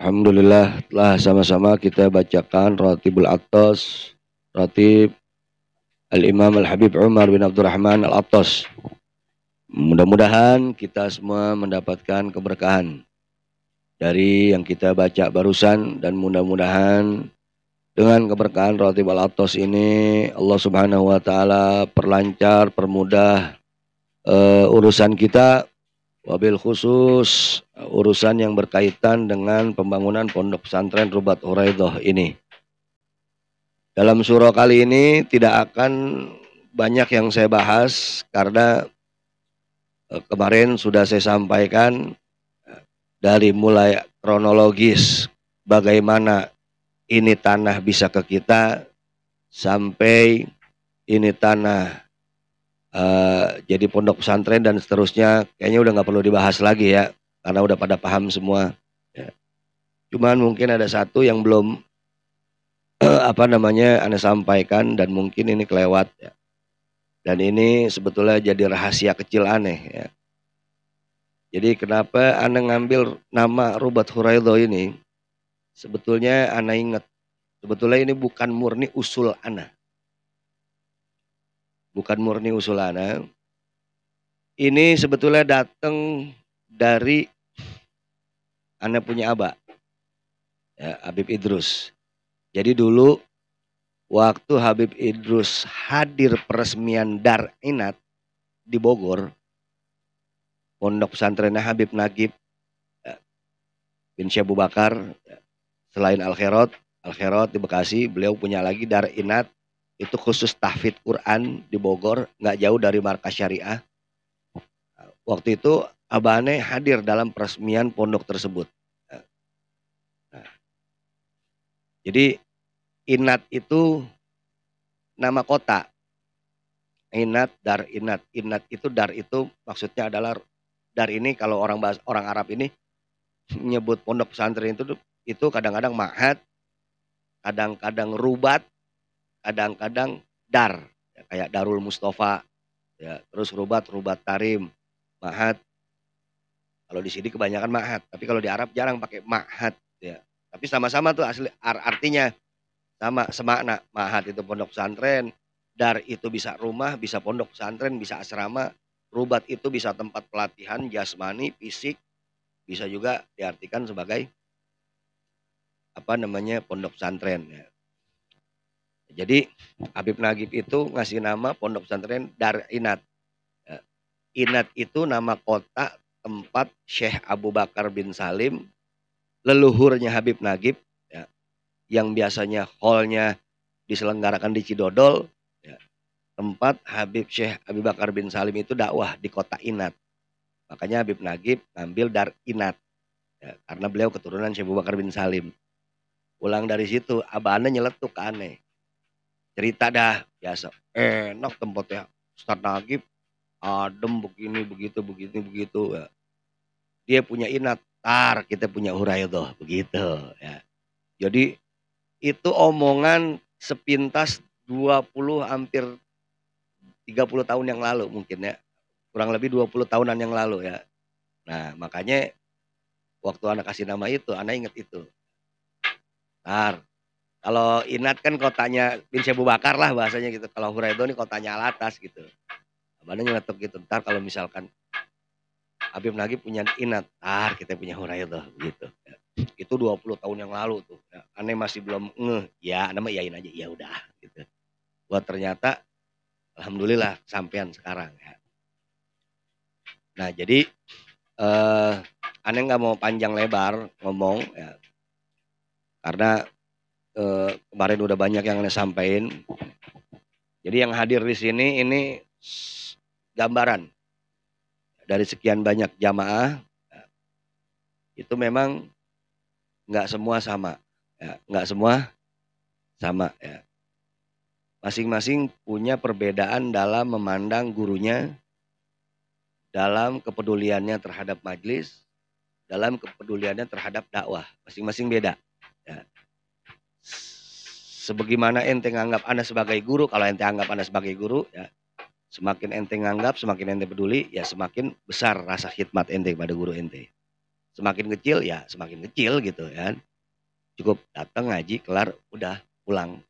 Alhamdulillah telah sama-sama kita bacakan Ratibul Attas, Ratib Al-Imam Al-Habib Umar bin Abdurrahman Al-Attas. Mudah-mudahan kita semua mendapatkan keberkahan dari yang kita baca barusan, dan mudah-mudahan dengan keberkahan Ratib Al-Attas ini Allah Subhanahu wa taala perlancar, permudah urusan kita, wabil khusus urusan yang berkaitan dengan pembangunan pondok pesantren Rubat Huraidah ini. Dalam surah kali ini tidak akan banyak yang saya bahas karena kemarin sudah saya sampaikan dari mulai kronologis bagaimana ini tanah bisa ke kita sampai ini tanah jadi pondok pesantren dan seterusnya. Kayaknya udah nggak perlu dibahas lagi ya, karena udah pada paham semua ya. Cuman mungkin ada satu yang belum Anda sampaikan dan mungkin ini kelewat ya. Dan ini sebetulnya jadi rahasia kecil aneh ya. Jadi kenapa Anda ngambil nama Rubat Huraidah ini? Sebetulnya Anda ingat, sebetulnya ini bukan murni usul Anda. Bukan murni usul Anda. Ini sebetulnya datang dari Anda punya abah ya, Habib Idrus. Jadi dulu waktu Habib Idrus hadir peresmian Dar Inat di Bogor, pondok pesantrennya Habib Nagib bin Syekh Abu Bakar, selain Al-Khairot di Bekasi, beliau punya lagi Dar Inat, itu khusus tahfidz Quran di Bogor, nggak jauh dari markas syariah. Waktu itu abahnya hadir dalam peresmian pondok tersebut. Nah, jadi Inat itu nama kota. Inat, Dar Inat. Inat itu, Dar itu maksudnya adalah, Dar ini kalau orang Arab ini nyebut pondok pesantren itu kadang-kadang ma'had, kadang-kadang rubat, kadang-kadang dar ya, kayak Darul Mustafa ya, terus rubat tarim, ma'had. Kalau di sini kebanyakan ma'had, tapi kalau di Arab jarang pakai ma'had ya. Tapi sama-sama tuh asli artinya sama, semakna. Ma'had itu pondok pesantren, dar itu bisa rumah, bisa pondok pesantren, bisa asrama. Rubat itu bisa tempat pelatihan jasmani, fisik, bisa juga diartikan sebagai pondok pesantren ya. Jadi Habib Nagib itu ngasih nama pondok pesantren Dar Inat. Ya. Inat itu nama kota tempat Syekh Abu Bakar bin Salim, leluhurnya Habib Nagib ya, yang biasanya hallnya diselenggarakan di Cidodol ya. Tempat Habib Syekh Abu Bakar bin Salim itu dakwah di kota Inat. Makanya Habib Nagib ngambil Dar Inat ya, karena beliau keturunan Syekh Abu Bakar bin Salim. Pulang dari situ abahnya nyeletuk ke aneh, cerita dah biasa, enak tempatnya Ustadz Nagib, adem begini begitu ya. Dia punya Inat, tar kita punya Huraidah begitu ya. Jadi itu omongan sepintas 20 hampir 30 tahun yang lalu mungkin ya. Kurang lebih 20 tahunan yang lalu ya. Nah, makanya waktu anak kasih nama itu, anak inget itu. Tar, kalau Inat kan kotanya bin Syekh Abu Bakar lah bahasanya gitu. Kalau Huraidah ini kotanya Alatas gitu. Abangnya nyeletuk gitu. Ntar kalau misalkan Habib Nagib punya Inat, kita punya Huraidah gitu. Ya. Itu 20 tahun yang lalu tuh. Ya. Aneh masih belum ya, nama iyain aja, ya udah gitu. Buat ternyata alhamdulillah sampean sekarang ya. Nah, jadi aneh nggak mau panjang lebar ngomong ya. Karena kemarin udah banyak yang aneh sampaikan. Jadi yang hadir di sini ini gambaran dari sekian banyak jamaah ya, itu memang nggak semua sama ya, nggak semua sama ya. Masing-masing punya perbedaan dalam memandang gurunya, dalam kepeduliannya terhadap majelis, dalam kepeduliannya terhadap dakwah. Masing-masing beda ya. Sebagaimana ente nganggap Anda sebagai guru, kalau ente anggap Anda sebagai guru ya, semakin ente nganggap, semakin ente peduli ya, semakin besar rasa khidmat ente kepada guru ente. Semakin kecil ya semakin kecil gitu kan. Cukup datang ngaji kelar udah pulang.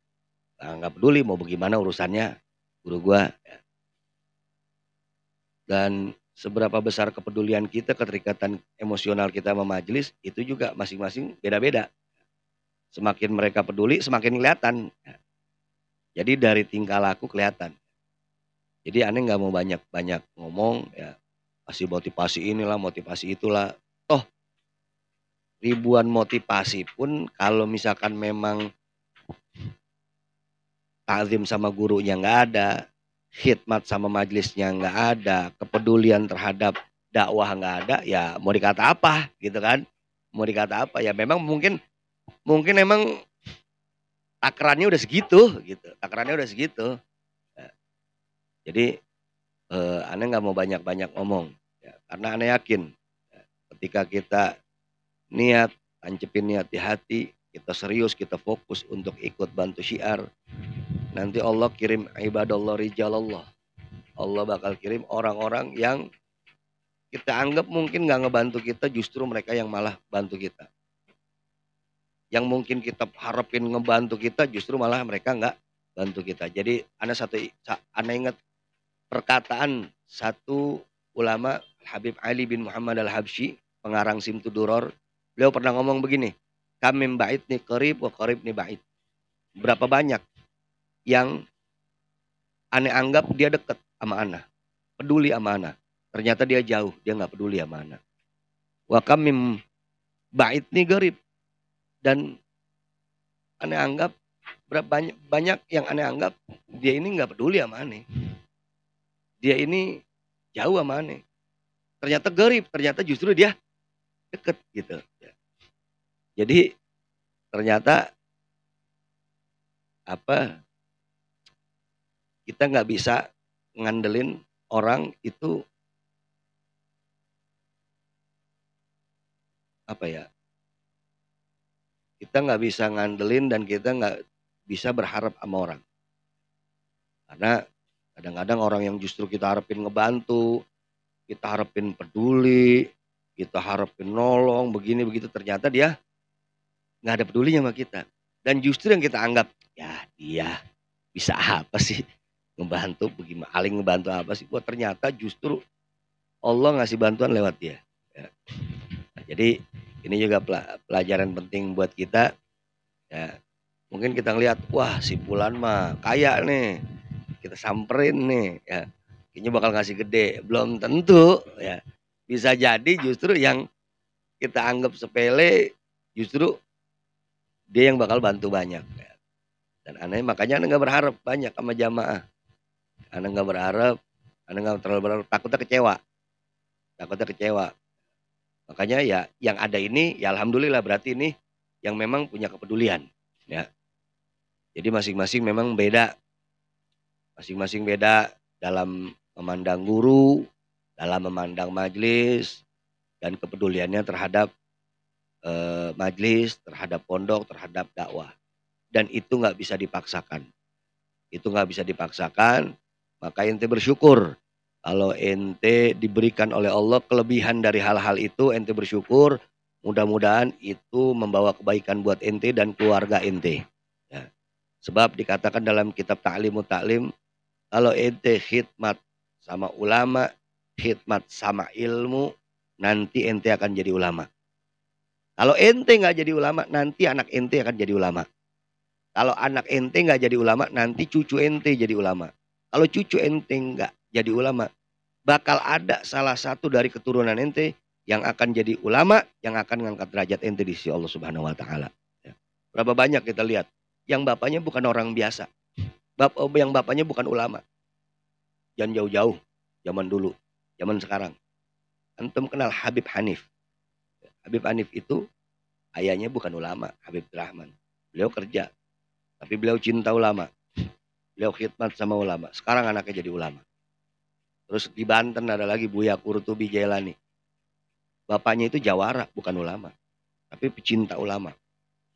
Nggak peduli mau bagaimana urusannya guru gua. Dan seberapa besar kepedulian kita, keterikatan emosional kita sama majelis itu juga masing-masing beda-beda. Semakin mereka peduli semakin kelihatan. Jadi dari tingkah laku kelihatan. Jadi aneh nggak mau banyak-banyak ngomong ya, kasih motivasi inilah motivasi itulah. Toh ribuan motivasi pun kalau misalkan memang takzim sama gurunya nggak ada, khidmat sama majelisnya nggak ada, kepedulian terhadap dakwah nggak ada, ya mau dikata apa gitu kan? Mau dikata apa? Ya memang mungkin emang takarannya udah segitu gitu, takarannya udah segitu. Ya, jadi aneh nggak mau banyak-banyak ngomong, ya, karena aneh yakin ya, ketika kita niat, tancepin niat di hati, kita serius, kita fokus untuk ikut bantu syiar, nanti Allah kirim ibadallah rijalallah. Allah bakal kirim orang-orang yang kita anggap mungkin nggak ngebantu kita, justru mereka yang malah bantu kita. Yang mungkin kita harapin ngebantu kita, justru malah mereka nggak bantu kita. Jadi ana ingat perkataan satu ulama Habib Ali bin Muhammad Al-Habsyi, pengarang Simtud Duror. Beliau pernah ngomong begini, kami bait nih qarib wa qarib nih bait. Berapa banyak yang aneh anggap dia dekat sama ana, peduli sama ana. Ternyata dia jauh, dia nggak peduli sama ana. Wa kamim bait nih garib. Dan aneh anggap banyak yang aneh anggap dia ini nggak peduli sama aneh. Dia ini jauh sama aneh. Ternyata garib, ternyata justru dia deket gitu. Jadi ternyata apa, kita nggak bisa ngandelin orang itu apa ya, kita nggak bisa ngandelin dan kita nggak bisa berharap sama orang, karena kadang-kadang orang yang justru kita harapin ngebantu, kita harapin peduli, kita harapin nolong begini begitu, ternyata dia nggak ada pedulinya sama kita. Dan justru yang kita anggap ya dia bisa apa sih ngebantu, bagaimana aling ngebantu apa sih, buat ternyata justru Allah ngasih bantuan lewat dia ya. Nah, jadi ini juga pelajaran penting buat kita ya. Mungkin kita ngelihat wah si Fulan mah kaya nih, kita samperin nih ya, kayaknya bakal ngasih gede, belum tentu ya. Bisa jadi justru yang kita anggap sepele justru dia yang bakal bantu banyak ya. Dan aneh makanya aneh nggak berharap banyak sama jamaah, aneh nggak berharap, aneh nggak terlalu berharap, takutnya kecewa. Makanya ya yang ada ini ya alhamdulillah, berarti ini yang memang punya kepedulian ya. Jadi masing-masing memang beda, masing-masing beda dalam memandang guru, dalam memandang majelis, dan kepeduliannya terhadap majelis, terhadap pondok, terhadap dakwah. Dan itu nggak bisa dipaksakan. Itu nggak bisa dipaksakan. Maka ente bersyukur kalau ente diberikan oleh Allah kelebihan dari hal-hal itu, ente bersyukur. Mudah-mudahan itu membawa kebaikan buat ente dan keluarga ente. Ya. Sebab dikatakan dalam kitab Ta'limut Ta'lim, kalau ente khidmat sama ulama, khidmat sama ilmu, nanti ente akan jadi ulama. Kalau ente nggak jadi ulama, nanti anak ente akan jadi ulama. Kalau anak ente nggak jadi ulama, nanti cucu ente jadi ulama. Kalau cucu ente nggak jadi ulama, bakal ada salah satu dari keturunan ente yang akan jadi ulama, yang akan mengangkat derajat ente di sisi Allah Subhanahu Wa Taala. Ya. Berapa banyak kita lihat yang bapaknya bukan orang biasa, yang bapaknya bukan ulama. Jangan jauh-jauh, zaman dulu, zaman sekarang. Antum kenal Habib Hanif? Habib Hanif itu ayahnya bukan ulama, Habib Rahman. Beliau kerja, tapi beliau cinta ulama. Beliau khidmat sama ulama. Sekarang anaknya jadi ulama. Terus di Banten ada lagi Buya Qurtubi Jailani. Bapaknya itu jawara, bukan ulama. Tapi pecinta ulama.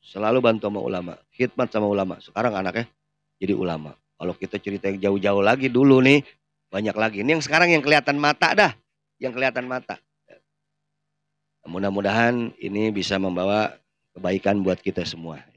Selalu bantu sama ulama. Khidmat sama ulama. Sekarang anaknya jadi ulama. Kalau kita cerita yang jauh-jauh lagi dulu nih, banyak lagi. Ini yang sekarang yang kelihatan mata dah. Yang kelihatan mata. Mudah-mudahan ini bisa membawa kebaikan buat kita semua.